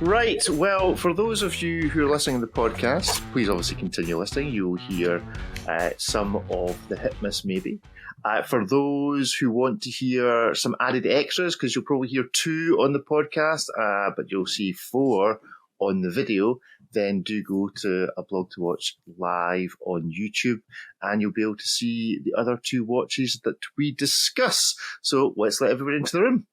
Right, well, for those of you who are listening to the podcast, please obviously continue listening. You'll hear some of the hit miss maybe. For those who want to hear some added extras, because you'll probably hear 2 on the podcast, but you'll see 4 on the video, then do go to A Blog to Watch live on YouTube, and you'll be able to see the other 2 watches that we discuss. So let's let everybody into the room.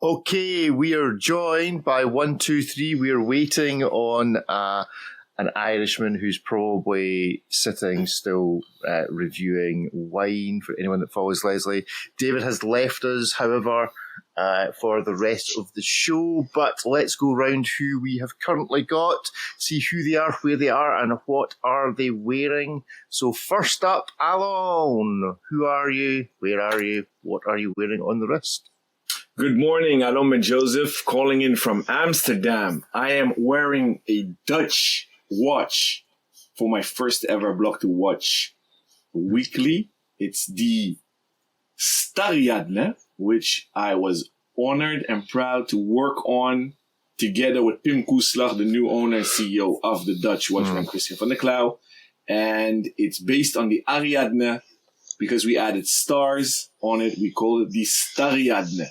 Okay, we are joined by 1, 2, 3. We are waiting on an Irishman who's probably sitting still reviewing wine for anyone that follows Leslie. David has left us, however, for the rest of the show, but let's go round who we have currently got, see who they are, where they are, and what are they wearing. So first up, Alon, who are you, where are you, what are you wearing on the wrist? Good morning, Alon Joseph, calling in from Amsterdam. I am wearing a Dutch watch for my first ever Blog to Watch weekly. It's the Stariadne, which I was honored and proud to work on together with Pim Koeslag, the new owner and CEO of the Dutch watchman Christian van der Klauw. And it's based on the Ariadne because we added stars on it. We call it the Stariadne.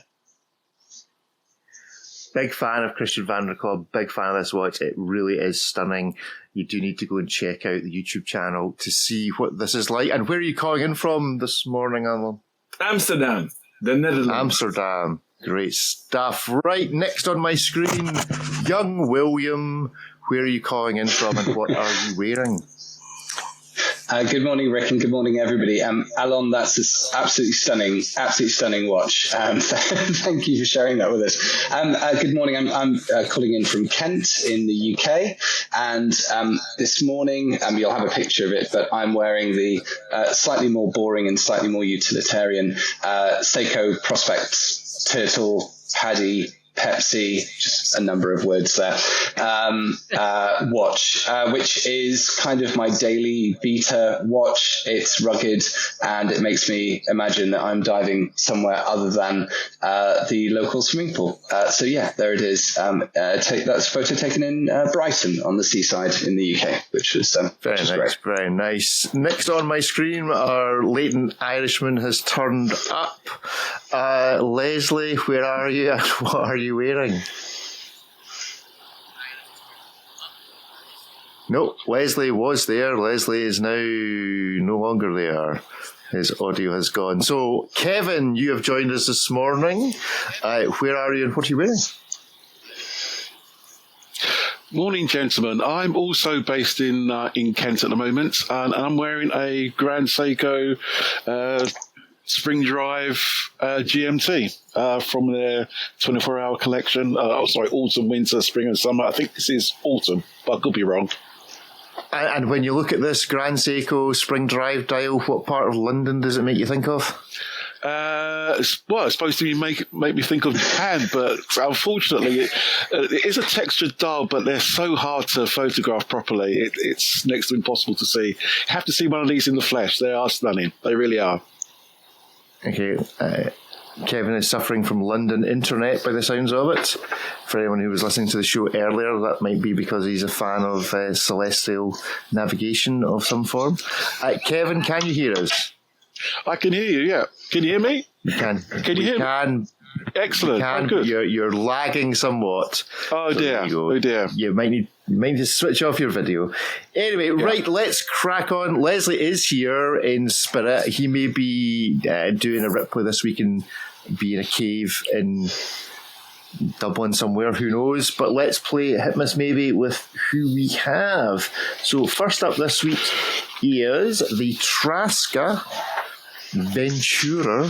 Big fan of Christian van der Klauw, big fan of this watch. It really is stunning. You do need to go and check out the YouTube channel to see what this is like. And where are you calling in from this morning, Alan? Amsterdam, the Netherlands. Amsterdam. Great stuff. Right, next on my screen, young William. Where are you calling in from and what are you wearing? Good morning, Rick, and good morning, everybody. Alon, that's this absolutely stunning watch. Thank you for sharing that with us. Good morning. I'm calling in from Kent in the UK, and this morning you'll have a picture of it, but I'm wearing the slightly more boring and slightly more utilitarian Seiko Prospect Turtle Paddy Pepsi, just a number of words there, watch, which is kind of my daily beta watch. It's rugged and it makes me imagine that I'm diving somewhere other than the local swimming pool. So yeah, there it is. That's a photo taken in Brighton on the seaside in the UK, which was very nice, great. Very nice. Next on my screen, our latent Irishman has turned up. Leslie, where are you and what are you wearing? No, Leslie was there. Leslie is now no longer there. His audio has gone. So, Kevin, you have joined us this morning. Where are you and what are you wearing? Morning, gentlemen. I'm also based in Kent at the moment, and I'm wearing a Grand Seiko Spring Drive GMT from their 24-hour collection. Autumn, winter, spring and summer. I think this is autumn, but I could be wrong. And when you look at this Grand Seiko Spring Drive dial, what part of London does it make you think of? It's supposed to make me think of Japan, but unfortunately it is a textured dial, but they're so hard to photograph properly. It's next to impossible to see. You have to see one of these in the flesh. They are stunning. They really are. Okay, Kevin is suffering from London internet by the sounds of it. For anyone who was listening to the show earlier, that might be because he's a fan of celestial navigation of some form. Kevin, can you hear us? I can hear you, yeah. Can you hear me? You can. Can you hear me? Excellent. You can. Good. You're lagging somewhat. Oh, dear. Oh, dear. You might need to switch off your video. Anyway, yeah. Right, let's crack on. Leslie is here in spirit. He may be doing a Ripley this week and be in a cave in Dublin somewhere, who knows. But let's play Hit Miss Maybe with who we have. So first up this week is the Trasca Ventura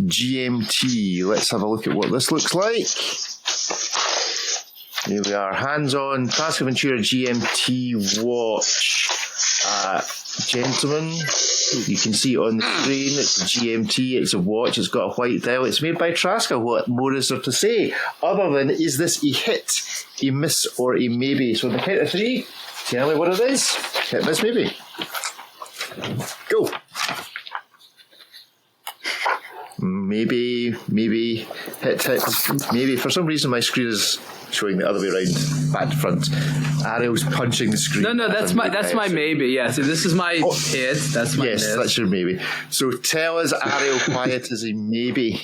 GMT. Let's have a look at what this looks like. Here we are, hands-on Trasca Ventura GMT watch. Gentlemen, you can see on the screen, it's a GMT, it's a watch, it's got a white dial, it's made by Trasca. What more is there to say? Other than, is this a hit, a miss, or a maybe? So on the count of 3, tell me what it is. Hit, miss, maybe. Go. maybe hit. Maybe for some reason my screen is showing the other way around, back to front. Ariel's punching the screen. No, that's my maybe. Yeah, so this is my hit. That's my yes, miss. That's your maybe. So tell us, Ariel, why it is a maybe.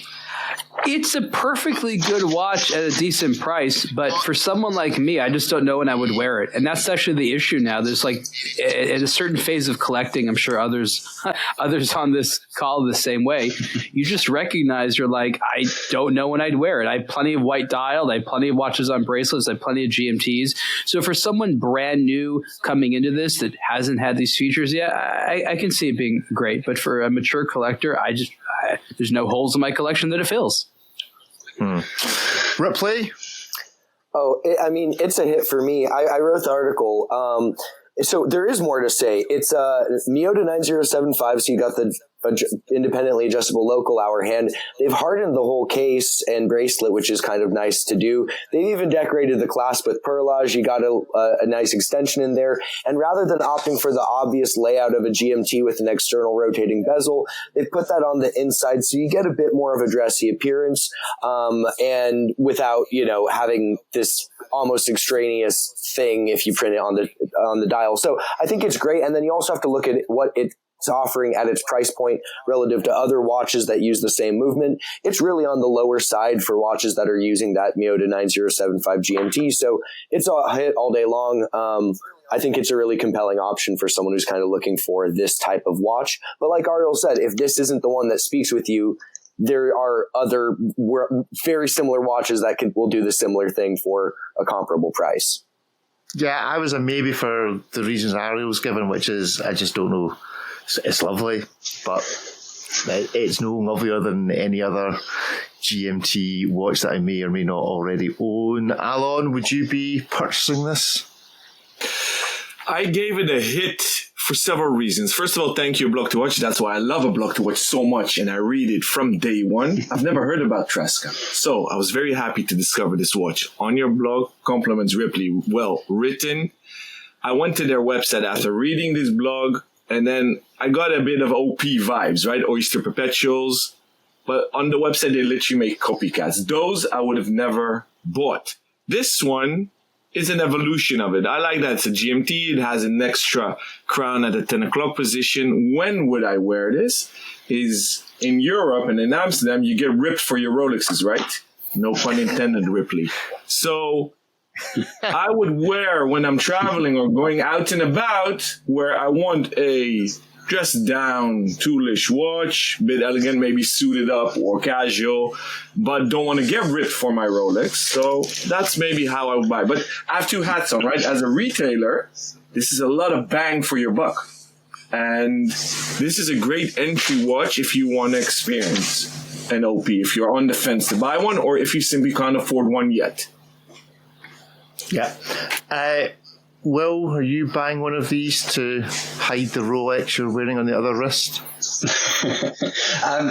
It's a perfectly good watch at a decent price, but for someone like me, I just don't know when I would wear it. And that's actually the issue now. There's like at a certain phase of collecting, I'm sure others on this call the same way. You just recognize you're like, I don't know when I'd wear it. I have plenty of white dialed. I have plenty of watches on bracelets. I have plenty of GMTs. So for someone brand new coming into this that hasn't had these features yet, I can see it being great. But for a mature collector, there's no holes in my collection that it fills. Ripley? Oh, it's a hit for me. I wrote the article. So there is more to say. It's Miyota 9075, so you got the independently adjustable local hour hand. They've hardened the whole case and bracelet, which is kind of nice to do. They've even decorated the clasp with perlage. You got a nice extension in there. And rather than opting for the obvious layout of a GMT with an external rotating bezel, they've put that on the inside, so you get a bit more of a dressy appearance, and without having this almost extraneous thing if you print it on the dial. So I think it's great. And then you also have to look at what it's offering at its price point relative to other watches that use the same movement. It's really on the lower side for watches that are using that Miyota 9075 GMT. So it's a hit all day long. I think it's a really compelling option for someone who's kind of looking for this type of watch. But like Ariel said, if this isn't the one that speaks with you, there are other very similar watches that will do the similar thing for a comparable price. Yeah, I was a maybe for the reasons Ariel's given, which is I just don't know. It's lovely, but it's no lovelier than any other GMT watch that I may or may not already own. Alon, would you be purchasing this? I gave it a hit for several reasons. First of all, thank you, Block to Watch. That's why I love a Block to Watch so much, and I read it from day one. I've never heard about Tresca, so I was very happy to discover this watch on your blog. Compliments, Ripley. Well written. I went to their website after reading this blog, and then I got a bit of OP vibes, right? Oyster Perpetuals. But on the website, they literally make copycats. Those I would have never bought. This one is an evolution of it. I like that. It's a GMT. It has an extra crown at the 10 o'clock position. When would I wear this? Is in Europe and in Amsterdam, you get ripped for your Rolexes, right? No pun intended, Ripley. So I would wear when I'm traveling or going out and about where I want a dressed down, toolish watch, bit elegant, maybe suited up or casual, but don't want to get ripped for my Rolex. So that's maybe how I would buy. But I have two hats on, right? As a retailer, this is a lot of bang for your buck. And this is a great entry watch if you want to experience an OP, if you're on the fence to buy one, or if you simply can't afford one yet. Yeah. Will, are you buying one of these to hide the Rolex you're wearing on the other wrist?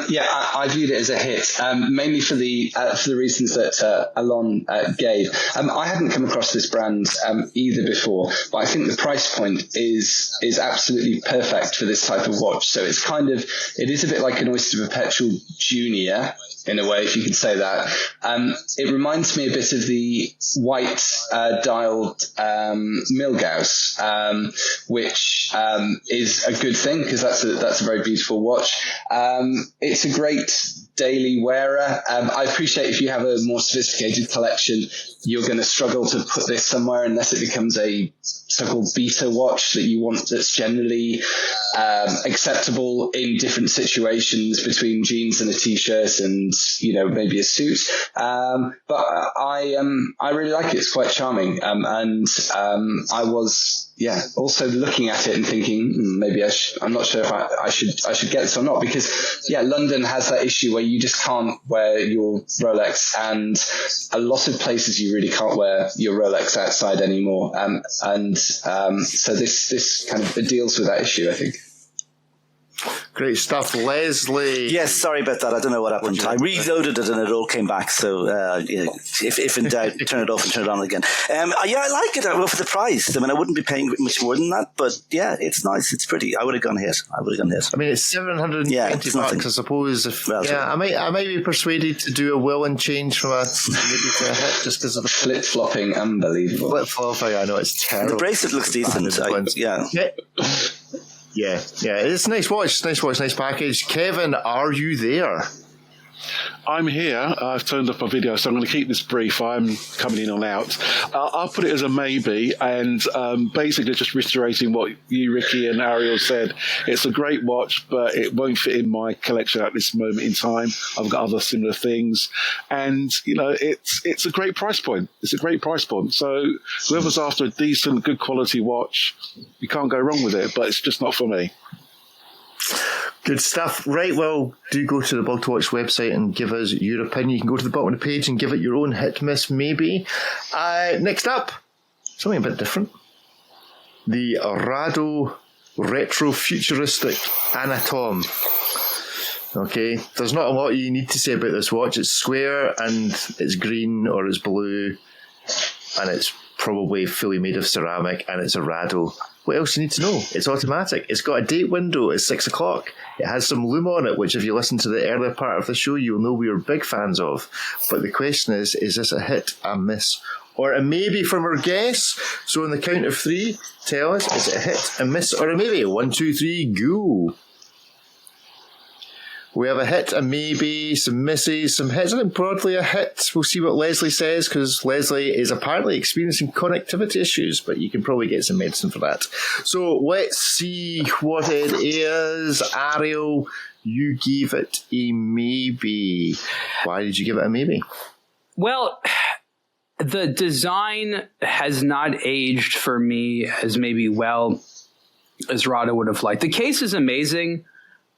Yeah, I viewed it as a hit, mainly for the reasons that Alon gave. I hadn't come across this brand either before, but I think the price point is absolutely perfect for this type of watch. So it is a bit like an Oyster Perpetual Junior, in a way, if you could say that. It reminds me a bit of the white dialed Milgauss, which is a good thing because that's a very beautiful watch. It's a great daily wearer. I appreciate if you have a more sophisticated collection, you're going to struggle to put this somewhere unless it becomes a so-called beta watch that you want that's generally acceptable in different situations between jeans and a t-shirt and maybe a suit. But I really like it. It's quite charming. And I was also looking at it and thinking maybe I'm not sure if I should get this or not, because London has that issue where you just can't wear your Rolex, and a lot of places you really can't wear your Rolex outside anymore. So this kind of deals with that issue, I think. Great stuff. Leslie. Yes, sorry about that. I don't know what happened. I reloaded it and it all came back. So if in doubt, turn it off and turn it on again. I like it. Well, for the price. I mean, I wouldn't be paying much more than that, but yeah, it's nice. It's pretty. I would have gone hit. I mean, it's $720 bucks, I suppose. I might be persuaded to do a will and change from a maybe to a hit just because of the flip-flopping. Unbelievable. Flip-flopping, I know, it's terrible. The bracelet looks decent. Yeah, it's a nice watch, nice package. Kevin, are you there? I'm here. I've turned off my video, so I'm going to keep this brief. I'm coming in and out. I'll put it as a maybe, and basically just reiterating what you, Ricky, and Ariel said. It's a great watch, but it won't fit in my collection at this moment in time. I've got other similar things, and it's a great price point. It's a great price point. So whoever's after a decent, good quality watch, you can't go wrong with it. But it's just not for me. Good stuff. Right, well, do go to the Bug to Watch website and give us your opinion. You can go to the bottom of the page and give it your own hit, miss, maybe. Next up, something a bit different. The Rado Retrofuturistic Anatom. Okay, there's not a lot you need to say about this watch. It's square and it's green or it's blue and it's probably fully made of ceramic and it's a Rado. What else do you need to know? It's automatic. It's got a date window. It's 6 o'clock. It has some lume on it, which if you listen to the earlier part of the show, you'll know we are big fans of. But the question is this a hit, a miss, or a maybe from our guests? So on the count of 3, tell us, is it a hit, a miss, or a maybe? 1, 2, 3, go. We have a hit, a maybe, some misses, some hits. I think broadly a hit. We'll see what Leslie says, because Leslie is apparently experiencing connectivity issues, but you can probably get some medicine for that. So let's see what it is. Ariel, you gave it a maybe. Why did you give it a maybe? Well, the design has not aged for me as maybe well as Rado would have liked. The case is amazing.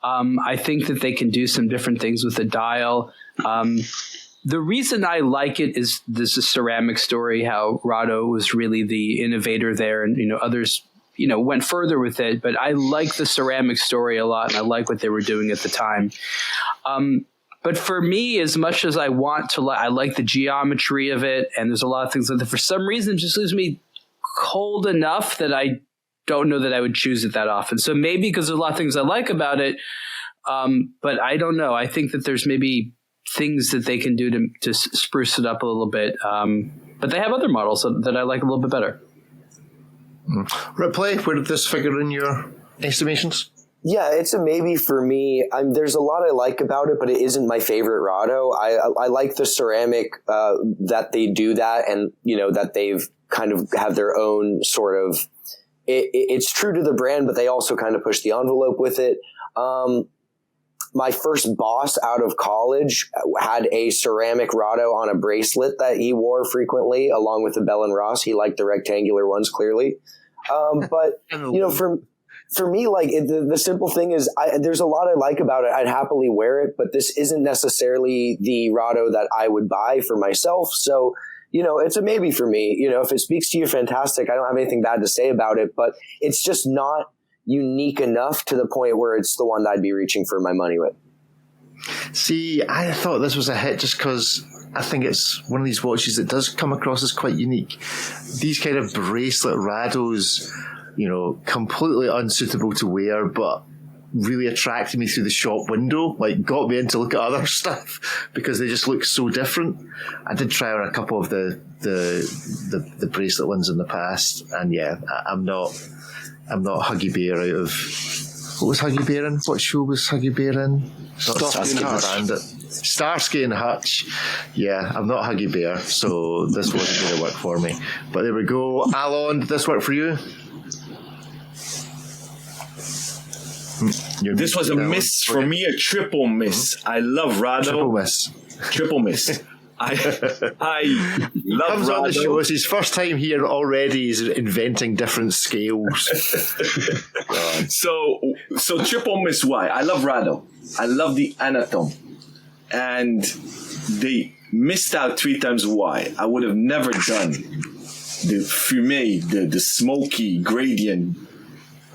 I think that they can do some different things with the dial. The reason I like it is there's a ceramic story, how Rado was really the innovator there, and others went further with it. But I like the ceramic story a lot, and I like what they were doing at the time. But for me, as much as I want to, I like the geometry of it, and there's a lot of things that for some reason just leaves me cold enough that I don't know that I would choose it that often. So maybe because there's a lot of things I like about it, but I don't know. I think that there's maybe things that they can do to spruce it up a little bit. But they have other models that I like a little bit better. Ripley, where did this figure in your estimations? Yeah, it's a maybe for me. There's a lot I like about it, but it isn't my favorite Rado. I like the ceramic that they do that, and that they've kind of have their own sort of. It's true to the brand, but they also kind of push the envelope with it. My first boss out of college had a ceramic Rado on a bracelet that he wore frequently, along with the Bell & Ross. He liked the rectangular ones, clearly. But for me, like the simple thing is, there's a lot I like about it. I'd happily wear it, but this isn't necessarily the Rado that I would buy for myself. So. It's a maybe for me. If it speaks to you, fantastic. I don't have anything bad to say about it, but it's just not unique enough to the point where it's the one that I'd be reaching for my money with. See, I thought this was a hit just because I think it's one of these watches that does come across as quite unique. These kind of bracelet Rados, completely unsuitable to wear, but really attracted me through the shop window, like got me in to look at other stuff because they just look so different. I did try on a couple of the bracelet ones in the past, and yeah, I'm not Huggy Bear out of what was Huggy Bear in? What show was Huggy Bear in? Starsky and Hutch. Yeah, I'm not Huggy Bear, so this wasn't going to work for me. But there we go. Alon, did this work for you? This was a miss for me, a triple miss. I love Rado. Triple miss. I love comes Rado. On the show. It's his first time here already. He's inventing different scales. So triple miss. Why? I love Rado. I love the Anatom, and they missed out 3 times. Why? I would have never done the fumé, the smoky gradient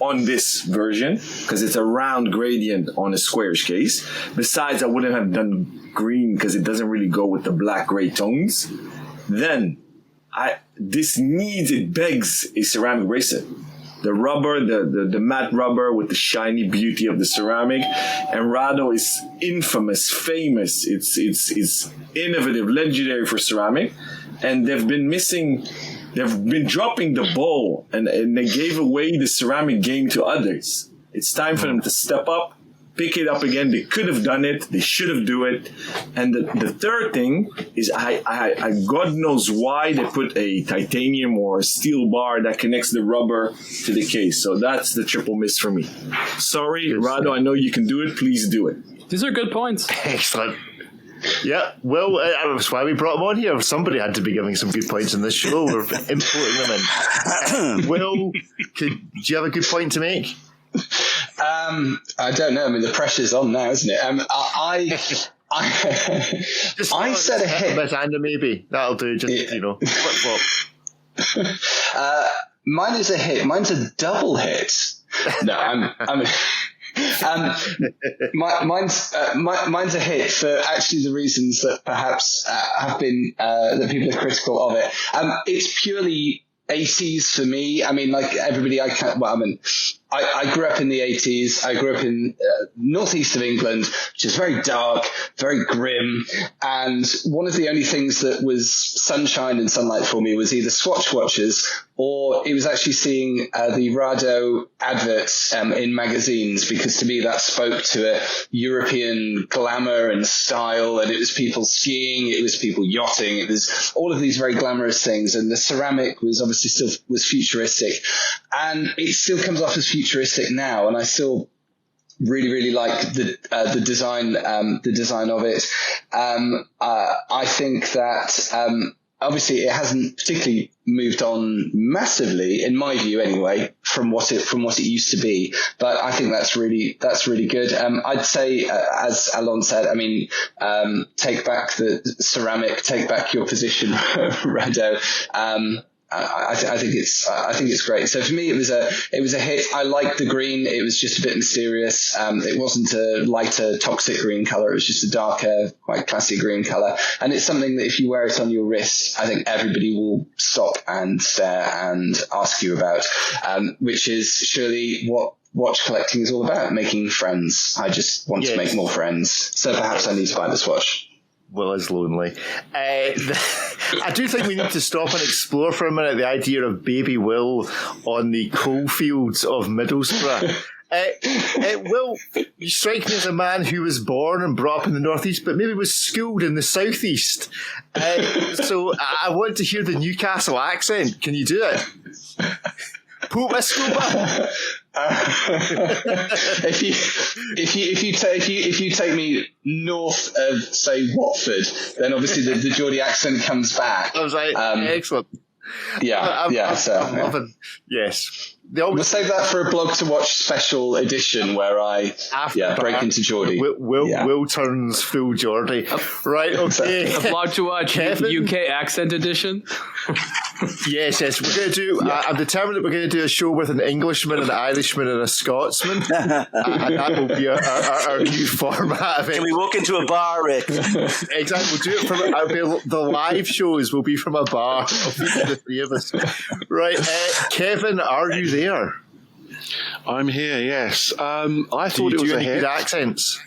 on this version because it's a round gradient on a squarish case. Besides, I wouldn't have done green because it doesn't really go with the black gray tones. Then it begs a ceramic bracelet. The rubber, the matte rubber with the shiny beauty of the ceramic. And Rado is infamous, famous. It's innovative, legendary for ceramic. And they've been dropping the ball and they gave away the ceramic game to others. It's time for them to step up, pick it up again. They could have done it. They should have do it. And the third thing is I God knows why they put a titanium or a steel bar that connects the rubber to the case. So that's the triple miss for me. Sorry, Rado, I know you can do it. Please do it. These are good points. Excellent. Yeah, well, that's why we brought him on here. Somebody had to be giving some good points in this show. We're importing them in. Will, do you have a good point to make? I don't know. I mean, the pressure's on now, isn't it? I said a hit. Miss Anna, maybe that'll do. Just flip flop. Mine is a hit. Mine's a double hit. No, mine's a hit for actually the reasons that perhaps have been that people are critical of it. It's purely 80s for me. I mean, like everybody, I grew up in the 80s. I grew up in northeast of England, which is very dark, very grim. And one of the only things that was sunshine and sunlight for me was either Swatch watches or it was actually seeing the Rado adverts in magazines, because to me that spoke to a European glamour and style, and it was people skiing, it was people yachting, it was all of these very glamorous things, and the ceramic was obviously still was futuristic, and it still comes off as futuristic now, and I still really, really like the design of it. I think that obviously it hasn't particularly moved on massively, in my view anyway, from what it used to be. But I think that's really good. I'd say, as Alon said, I mean, take back the ceramic, take back your position, Rado. I think it's great. So for me, it was a hit. I liked the green. It was just a bit mysterious. It wasn't a lighter toxic green color. It was just a darker, quite classy green color. And it's something that if you wear it on your wrist, I think everybody will stop and stare and ask you about, which is surely what watch collecting is all about, making friends. I just want to make more friends. So perhaps I need to buy this watch. Will is lonely. I do think we need to stop and explore for a minute the idea of baby Will on the coalfields of Middlesbrough. Will, you strike me as a man who was born and brought up in the northeast, but maybe was schooled in the southeast. So I want to hear the Newcastle accent. Can you do it? Put my scuba. If you take me north of, say, Watford, then obviously the Geordie accent comes back. I was like, excellent. I'm loving. Yes. We'll save that for a blog to watch special edition where I break into Geordie. Will turns full Geordie. Right, okay. A blog to watch UK accent edition. Yes. We're going to do. I'm determined that we're going to do a show with an Englishman, an Irishman, and a Scotsman, and that will be our new format of it. Can we walk into a bar, Rick? Exactly. We'll do it from the live shows will be from a bar. The three of us. Right, Kevin, are you there? I'm here. Yes. I thought it was a hit. Good accents?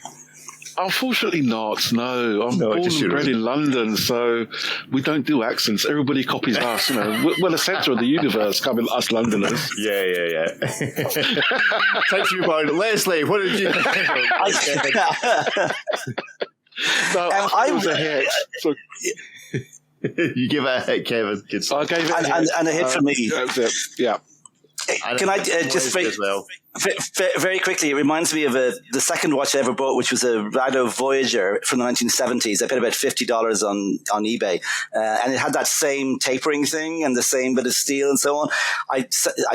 Unfortunately not, no. I'm born and bred in London, so we don't do accents. Everybody copies us, We're the centre of the universe, coming us Londoners. Yeah. Thank you, Barney. Leslie, what did you think? I was a hit. So, you give it a hit, Kevin. Good I gave it a hit. And a hit for me. That's it, yeah. Can I just very quickly? It reminds me of the second watch I ever bought, which was a Rado Voyager from the 1970s. I paid about $50 on eBay, and it had that same tapering thing and the same bit of steel and so on. I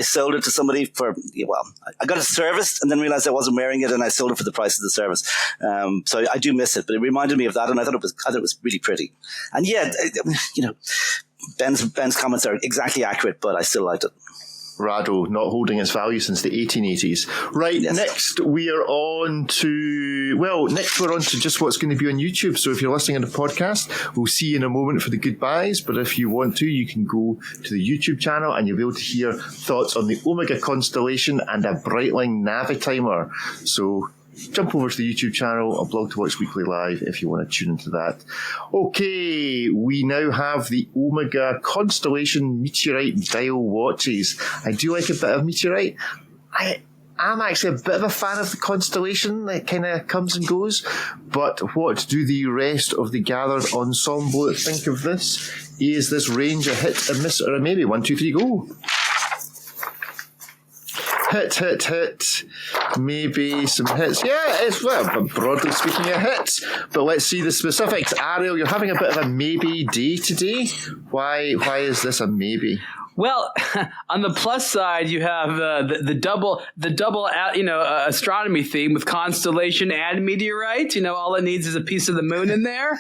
sold it to somebody I got it serviced and then realized I wasn't wearing it, and I sold it for the price of the service. So I do miss it, but it reminded me of that, and I thought it was really pretty. And Ben's comments are exactly accurate, but I still liked it. Rado not holding its value since the 1880s. Right, Yes. next we're on to just what's going to be on YouTube. So if you're listening on the podcast, we'll see you in a moment for the goodbyes. But if you want to, you can go to the YouTube channel and you'll be able to hear thoughts on the Omega constellation and a Breitling Navitimer. So jump over to the YouTube channel, a Blog to Watch Weekly Live, if you want to tune into that. Okay, we now have the Omega Constellation Meteorite Dial watches. I do like a bit of Meteorite. I'm actually a bit of a fan of the Constellation. It kind of comes and goes. But what do the rest of the gathered ensemble think of this? Is this range a hit, a miss, or a maybe? 1, 2, 3, go. Hit. Maybe some hits. Yeah, it's, well, broadly speaking, a hit. But let's see the specifics. Ariel, you're having a bit of a maybe day today. Why is this a maybe? Well, on the plus side, you have the double astronomy theme with constellation and meteorite. All it needs is a piece of the moon in there.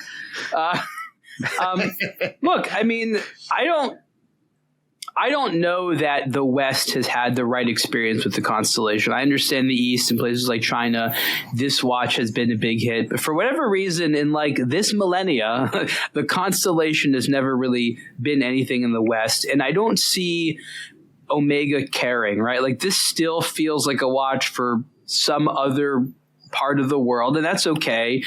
Look, I mean, I don't know that the West has had the right experience with the constellation. I understand the East and places like China, this watch has been a big hit. But for whatever reason, in like this millennia, the constellation has never really been anything in the West. And I don't see Omega caring, right? Like this still feels like a watch for some other part of the world, and that's okay.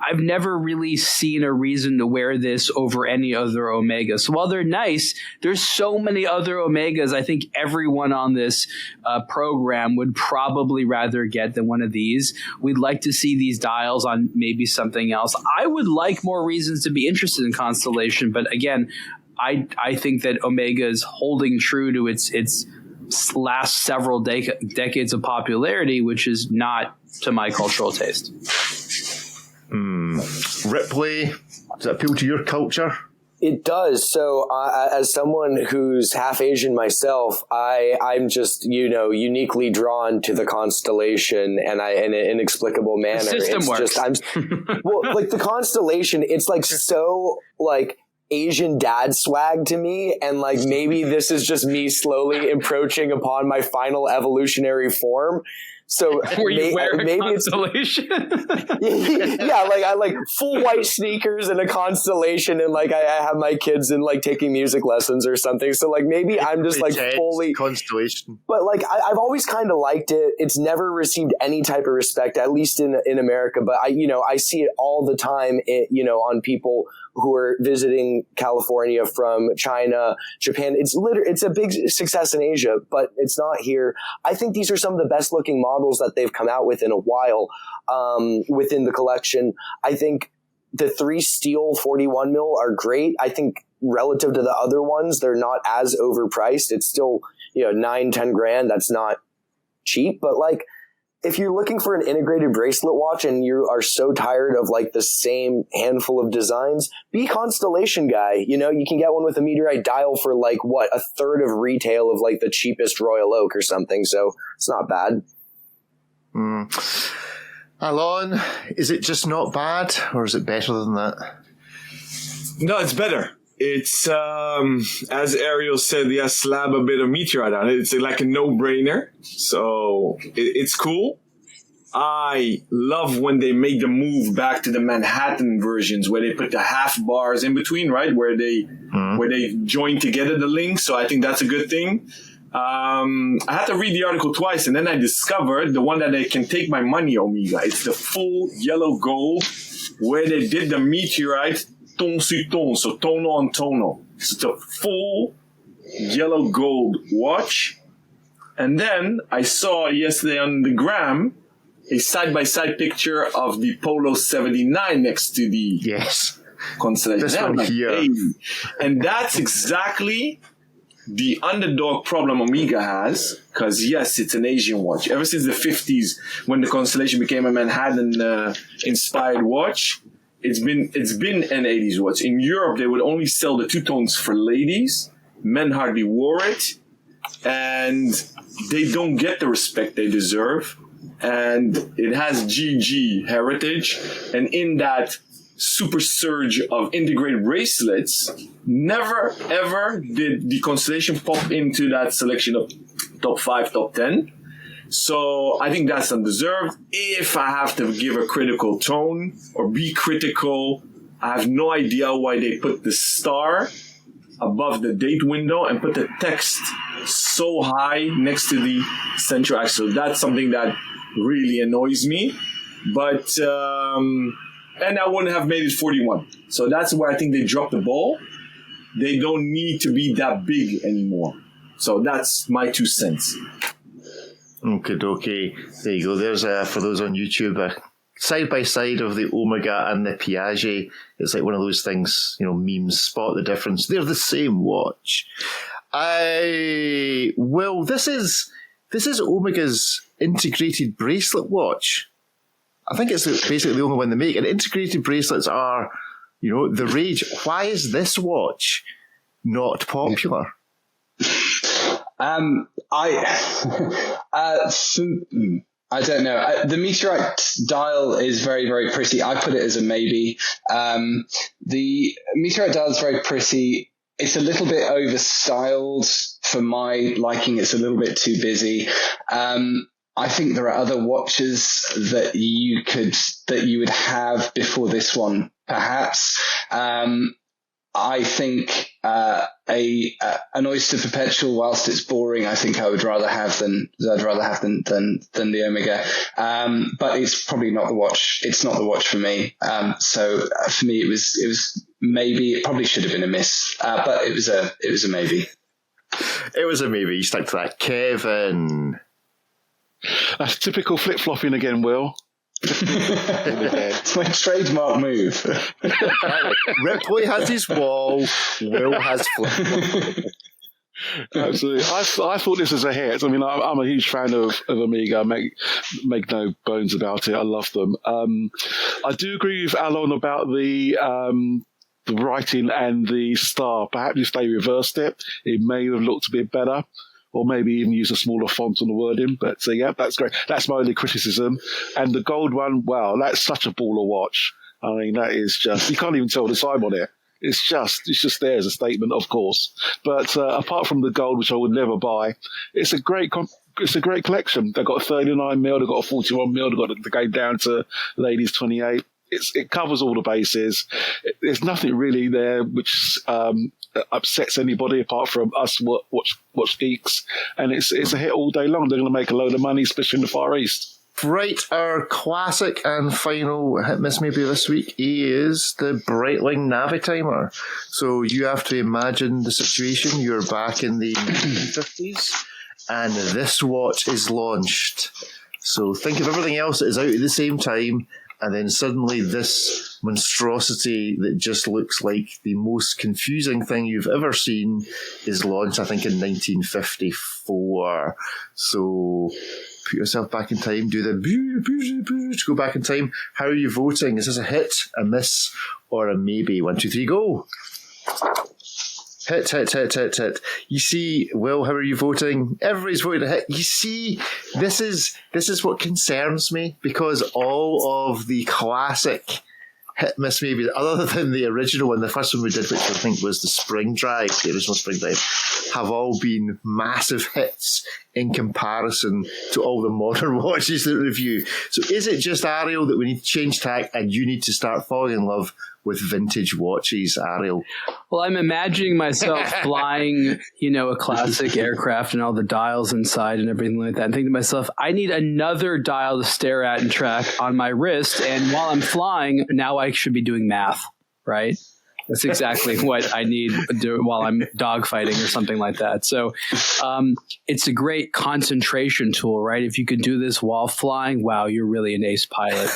I've never really seen a reason to wear this over any other Omega. So while they're nice, there's so many other Omegas I think everyone on this program would probably rather get than one of these. We'd like to see these dials on maybe something else. I would like more reasons to be interested in Constellation, but again, I think that Omega is holding true to its last several decades of popularity, which is not to my cultural taste. Ripley, does that appeal to your culture? It does. So as someone who's half Asian myself, I'm just, uniquely drawn to the constellation and in an inexplicable manner. The system works. Well, like the constellation, it's like so like Asian dad swag to me, and like maybe this is just me slowly encroaching upon my final evolutionary form. So where you wear a constellation? Yeah, like I like full white sneakers and a constellation, and like I have my kids in like taking music lessons or something. So like maybe I'm just like fully constellation. But like I've always kind of liked it. It's never received any type of respect, at least in America. But I see it all the time, on people who are visiting California from China, Japan. It's a big success in Asia, but it's not here. I think these are some of the best looking models that they've come out with in a while within the collection. I think the 3 steel 41 mil are great. I think relative to the other ones, they're not as overpriced. It's still, 9-10 grand. That's not cheap, but like, if you're looking for an integrated bracelet watch and you are so tired of like the same handful of designs, be Constellation guy. You can get one with a meteorite dial for like a third of retail of like the cheapest Royal Oak or something. So it's not bad. Alon, is it just not bad or is it better than that? No, it's better. It's, as Ariel said, slab a bit of meteorite on it. It's like a no-brainer. So it's cool. I love when they make the move back to the Manhattan versions where they put the half bars in between, right? Where they join together the links. So I think that's a good thing. I had to read the article twice and then I discovered the one that I can take my money, Omega. It's the full yellow gold where they did the meteorite ton sur ton, so tono on tono. It's a full yellow gold watch. And then I saw yesterday on the gram a side-by-side picture of the Polo 79 next to the Constellation. This one here. Hey. And that's exactly the underdog problem Omega has, because yes, it's an Asian watch. Ever since the 50s, when the Constellation became a Manhattan-inspired watch, it's been an 80s watch. In Europe, they would only sell the 2 tones for ladies. Men hardly wore it. And they don't get the respect they deserve. And it has GG heritage. And in that super surge of integrated bracelets, never ever did the Constellation pop into that selection of top 5, top 10. So I think that's undeserved. If I have to give a critical tone or be critical, I have no idea why they put the star above the date window and put the text so high next to the central axle. That's something that really annoys me. But, and I wouldn't have made it 41. So that's where I think they dropped the ball. They don't need to be that big anymore. So that's my 2 cents. Okay. There you go. There's, for those on YouTube, side by side of the Omega and the Piaget. It's like one of those things, memes, spot the difference. They're the same watch. Well, this is Omega's integrated bracelet watch. I think it's basically the only one they make. And integrated bracelets are, the rage. Why is this watch not popular? I don't know. The Meteorite dial is very, very pretty. I put it as a maybe. The Meteorite dial is very pretty. It's a little bit overstyled for my liking. It's a little bit too busy. I think there are other watches that you would have before this one, perhaps. I think an Oyster Perpetual, whilst it's boring, I think I would rather have than the Omega. But it's probably not the watch. It's not the watch for me. So for me, it was maybe. It probably should have been a miss, but it was a maybe. It was a maybe. You stuck to that, Kevin. That's typical flip-flopping again, Will. It's my trademark move. Ripley has his wall, Will has flip. Absolutely. I thought this was a hit. I mean, I'm a huge fan of Omega. Make no bones about it. I love them. I do agree with Alon about the writing and the star. Perhaps if they reversed it, it may have looked a bit better. Or maybe even use a smaller font on the wording. But yeah, that's great. That's my only criticism. And the gold one, wow, that's such a baller watch. I mean, that is just, you can't even tell the time on it. It's just there as a statement, of course. But apart from the gold, which I would never buy, it's a great collection. They've got a 39 mil, they've got a 41 mil, they've got to go down to ladies 28. It covers all the bases. There's nothing really there which upsets anybody apart from us watch geeks, and it's a hit all day long. They're going to make a load of money, especially in the Far East. Right, our classic and final hit miss maybe this week is the Breitling Navitimer. So you have to imagine the situation. You're back in the 1950s, and this watch is launched. So think of everything else that is out at the same time. And then suddenly this monstrosity that just looks like the most confusing thing you've ever seen is launched, I think, in 1954. So put yourself back in time, do the go back in time. How are you voting? Is this a hit, a miss, or a maybe? 1, 2, 3, go. Hit. You see, Will, how are you voting? Everybody's voted a hit. You see, this is what concerns me, because all of the classic hit miss maybe, other than the original one, the first one we did, which I think was the Spring Drive, the original Spring Drive, have all been massive hits in comparison to all the modern watches that review. So is it just, Ariel, that we need to change tack and you need to start falling in love with vintage watches, Ariel? Well, I'm imagining myself flying, a classic aircraft and all the dials inside and everything like that, and thinking to myself, I need another dial to stare at and track on my wrist. And while I'm flying, now I should be doing math, right? That's exactly what I need while I'm dogfighting or something like that. So it's a great concentration tool, right? If you can do this while flying, wow, you're really an ace pilot.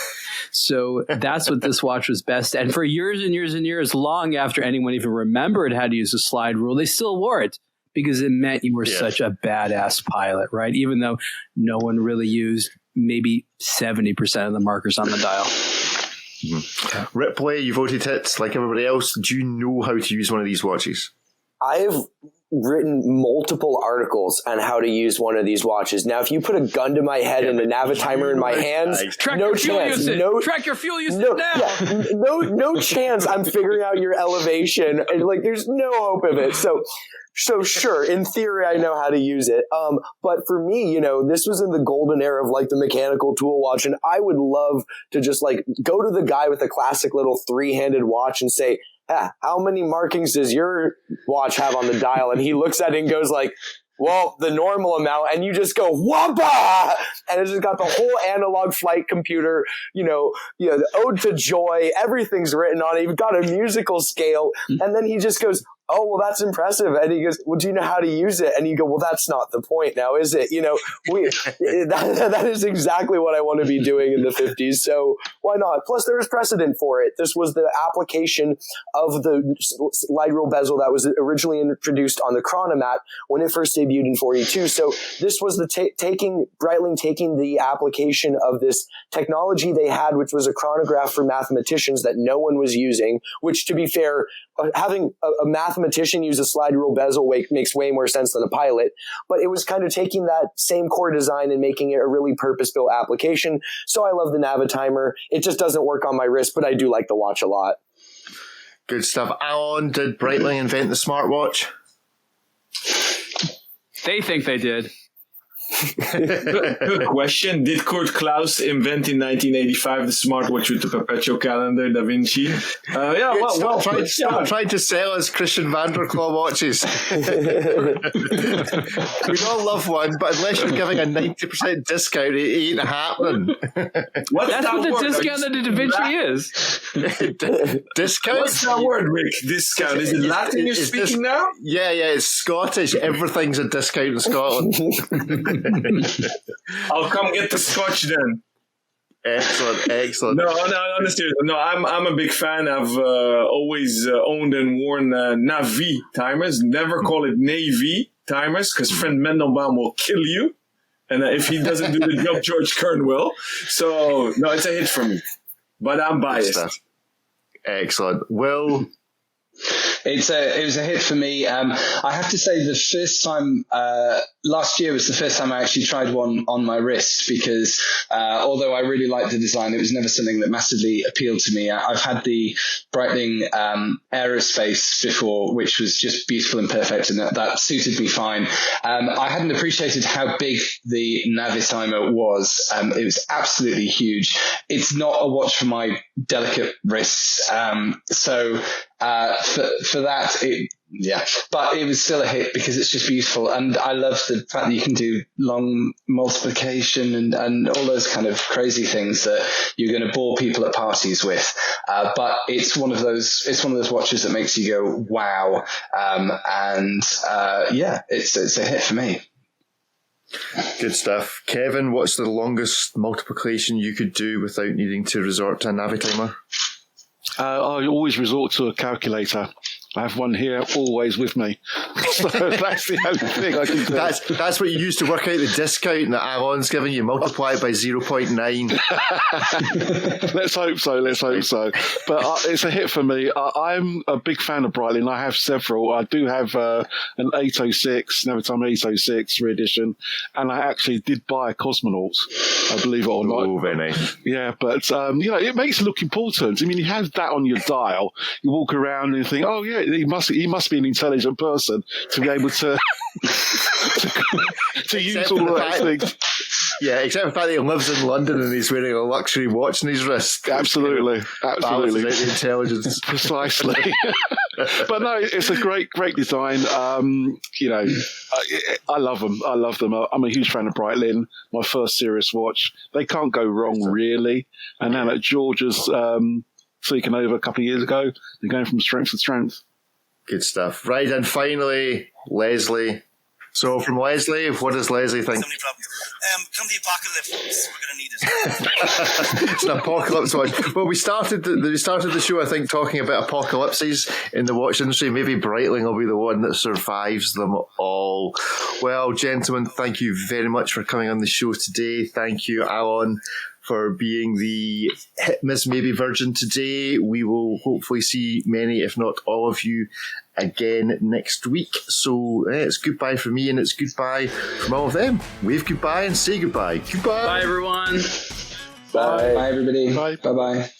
So that's what this watch was best. And for years and years and years, long after anyone even remembered how to use the slide rule, they still wore it because it meant you were such a badass pilot, right? Even though no one really used maybe 70% of the markers on the dial. Mm-hmm. Ripley, you voted hits like everybody else. Do you know how to use one of these watches? I've written multiple articles on how to use one of these watches. Now, if you put a gun to my head and a Navitimer in my hands, no chance. Track your fuel usage now. Yeah, no chance I'm figuring out your elevation. Like, there's no hope of it. So sure, in theory, I know how to use it. But for me, this was in the golden era of like the mechanical tool watch, and I would love to just like go to the guy with a classic little 3-handed watch and say, how many markings does your watch have on the dial? And he looks at it and goes like, well, the normal amount. And you just go, whoppa! And it's just got the whole analog flight computer, the ode to joy. Everything's written on it. You've got a musical scale. And then he just goes, oh, well, that's impressive. And he goes, well, do you know how to use it? And you go, well, that's not the point now, is it? That is exactly what I want to be doing in the 50s. So why not? Plus, there was precedent for it. This was the application of the slide rule bezel that was originally introduced on the Chronomat when it first debuted in 42. So this was the Breitling taking the application of this technology they had, which was a chronograph for mathematicians that no one was using, which, to be fair, having a mathematician use a slide rule bezel makes way more sense than a pilot, but it was kind of taking that same core design and making it a really purpose-built application. So I love the Navitimer. It just doesn't work on my wrist, but I do like the watch a lot. Good stuff. Alan, did Breitling invent the smartwatch? They think they did. Good question. Did Kurt Klaus invent in 1985 the smartwatch with the perpetual calendar, Da Vinci? Stop trying to sell us Christian Vanderklaw watches. We all love one, but unless you're giving a 90% discount, it ain't happening. That's what the discount of the Da Vinci is. Discount? What's that word, Rick? Discount. Is it Latin you're speaking now? Yeah, it's Scottish. Everything's a discount in Scotland. I'll come get the scotch then. Excellent. No, honestly, no. I'm a big fan. I've always owned and worn Navi timers. Never call it Navy timers because friend Mendelbaum will kill you, and if he doesn't do the job, George Kern will. So no, it's a hit for me, but I'm biased. Excellent. Will. It was a hit for me. I have to say the first time last year was the first time I actually tried one on my wrist because although I really liked the design, it was never something that massively appealed to me. I've had the Breitling Aerospace before, which was just beautiful and perfect, and that suited me fine. I hadn't appreciated how big the Navitimer was. It was absolutely huge. It's not a watch for my delicate wrists. For that, but it was still a hit because it's just beautiful, and I love the fact that you can do long multiplication and all those kind of crazy things that you're going to bore people at parties with. But it's one of those watches that makes you go wow, it's a hit for me. Good stuff. Kevin, what's the longest multiplication you could do without needing to resort to a Navitimer? I always resort to a calculator. I have one here always with me. So that's the only thing I can do. That's what you use to work out the discount that Alan's giving you. Multiply it by 0.9. Let's hope so. But it's a hit for me. I'm a big fan of Breitling. I have several. I do have an 806, Navitimer 806 re-edition, and I actually did buy a Cosmonaut, believe it or not. Oh, very nice. Yeah, but it makes it look important. I mean, you have that on your dial. You walk around and think, oh yeah, he must be an intelligent person to be able to use all of those things. Yeah, except for the fact that he lives in London and he's wearing a luxury watch on his wrist. Absolutely. The intelligence. Precisely. But no, it's a great design. I love them. I'm a huge fan of Breitling. My first serious watch. They can't go wrong, really. And now that George has taken over a couple of years ago, they're going from strength to strength. Good stuff. Right, and finally, Leslie. So from Leslie, what does Leslie think? So many problems. Come the apocalypse, we're going to need it. It's an apocalypse watch. Well, we started the show, I think, talking about apocalypses in the watch industry. Maybe Breitling will be the one that survives them all. Well, gentlemen, thank you very much for coming on the show today. Thank you, Alan, for being the Miss Maybe Virgin today. We will hopefully see many, if not all of you, again next week. So it's goodbye from me and it's goodbye from all of them. Wave goodbye and say goodbye. Goodbye. Bye, everyone. Bye. Bye, everybody. Bye. Bye-bye.